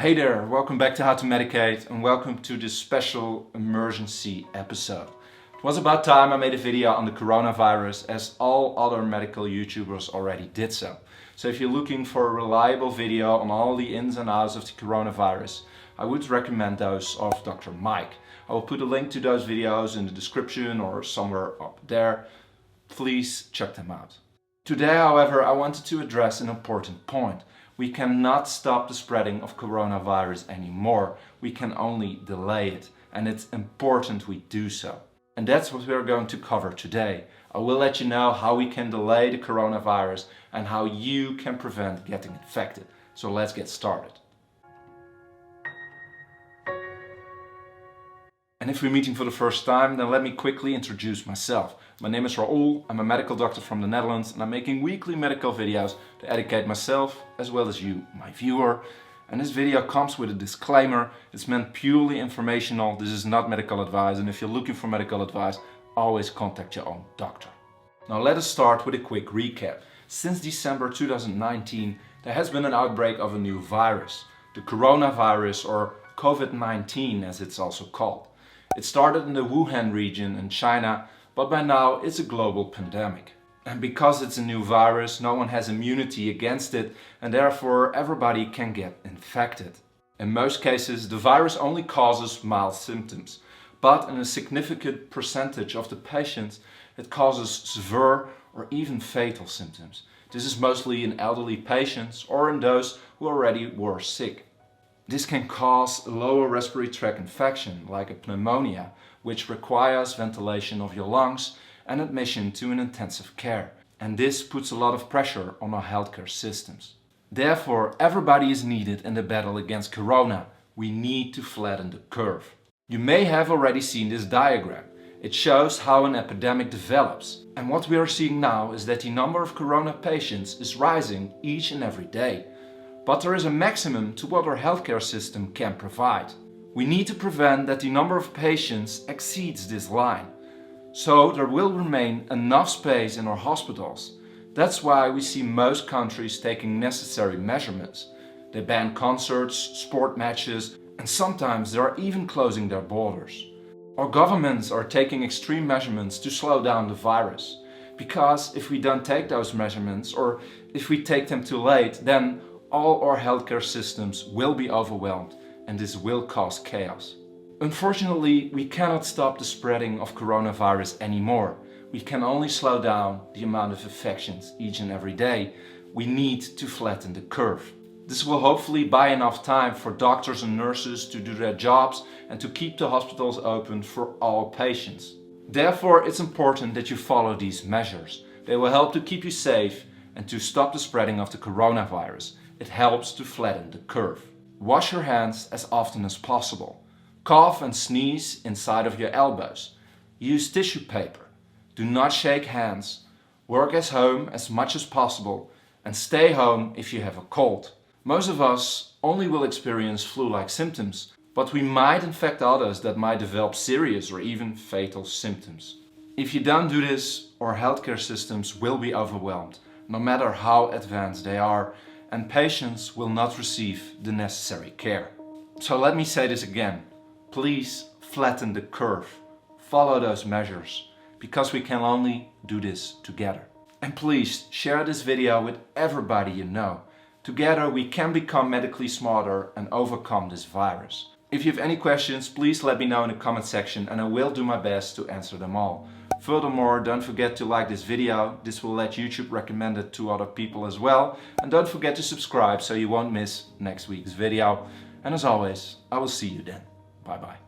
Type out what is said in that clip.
Hey there, welcome back to How to Medicate and welcome to this special emergency episode. It was about time I made a video on the coronavirus as all other medical YouTubers already did so. So if you're looking for a reliable video on all the ins and outs of the coronavirus, I would recommend those of Dr. Mike. I will put a link to those videos in the description or somewhere up there. Please check them out. Today, however, I wanted to address an important point. We cannot stop the spreading of coronavirus anymore. We can only delay it, and it's important we do so. And that's what we're going to cover today. I will let you know how we can delay the coronavirus and how you can prevent getting infected. So let's get started. And if we're meeting for the first time, then let me quickly introduce myself. My name is Raoul, I'm a medical doctor from the Netherlands and I'm making weekly medical videos to educate myself as well as you, my viewer. And this video comes with a disclaimer, it's meant purely informational, this is not medical advice, and if you're looking for medical advice, always contact your own doctor. Now let us start with a quick recap. Since December 2019, there has been an outbreak of a new virus, the coronavirus or COVID-19 as it's also called. It started in the Wuhan region in China, but by now it's a global pandemic. And because it's a new virus, no one has immunity against it and therefore everybody can get infected. In most cases, the virus only causes mild symptoms, but in a significant percentage of the patients, it causes severe or even fatal symptoms. This is mostly in elderly patients or in those who already were sick. This can cause a lower respiratory tract infection, like a pneumonia, which requires ventilation of your lungs and admission to an intensive care. And this puts a lot of pressure on our healthcare systems. Therefore, everybody is needed in the battle against corona. We need to flatten the curve. You may have already seen this diagram. It shows how an epidemic develops. And what we are seeing now is that the number of corona patients is rising each and every day. But there is a maximum to what our healthcare system can provide. We need to prevent that the number of patients exceeds this line. So there will remain enough space in our hospitals. That's why we see most countries taking necessary measurements. They ban concerts, sport matches, and sometimes they are even closing their borders. Our governments are taking extreme measurements to slow down the virus. Because if we don't take those measurements, or if we take them too late, then all our healthcare systems will be overwhelmed and this will cause chaos. Unfortunately, we cannot stop the spreading of coronavirus anymore. We can only slow down the amount of infections each and every day. We need to flatten the curve. This will hopefully buy enough time for doctors and nurses to do their jobs and to keep the hospitals open for all patients. Therefore, it's important that you follow these measures. They will help to keep you safe and to stop the spreading of the coronavirus. It helps to flatten the curve. Wash your hands as often as possible. Cough and sneeze inside of your elbows. Use tissue paper. Do not shake hands. Work at home as much as possible and stay home if you have a cold. Most of us only will experience flu-like symptoms, but we might infect others that might develop serious or even fatal symptoms. If you don't do this, our healthcare systems will be overwhelmed, no matter how advanced they are, and patients will not receive the necessary care. So let me say this again. Please flatten the curve. Follow those measures, because we can only do this together. And please share this video with everybody you know. Together we can become medically smarter and overcome this virus. If you have any questions, please let me know in the comment section and I will do my best to answer them all. Furthermore, don't forget to like this video. This will let YouTube recommend it to other people as well. And don't forget to subscribe so you won't miss next week's video. And as always, I will see you then. Bye bye.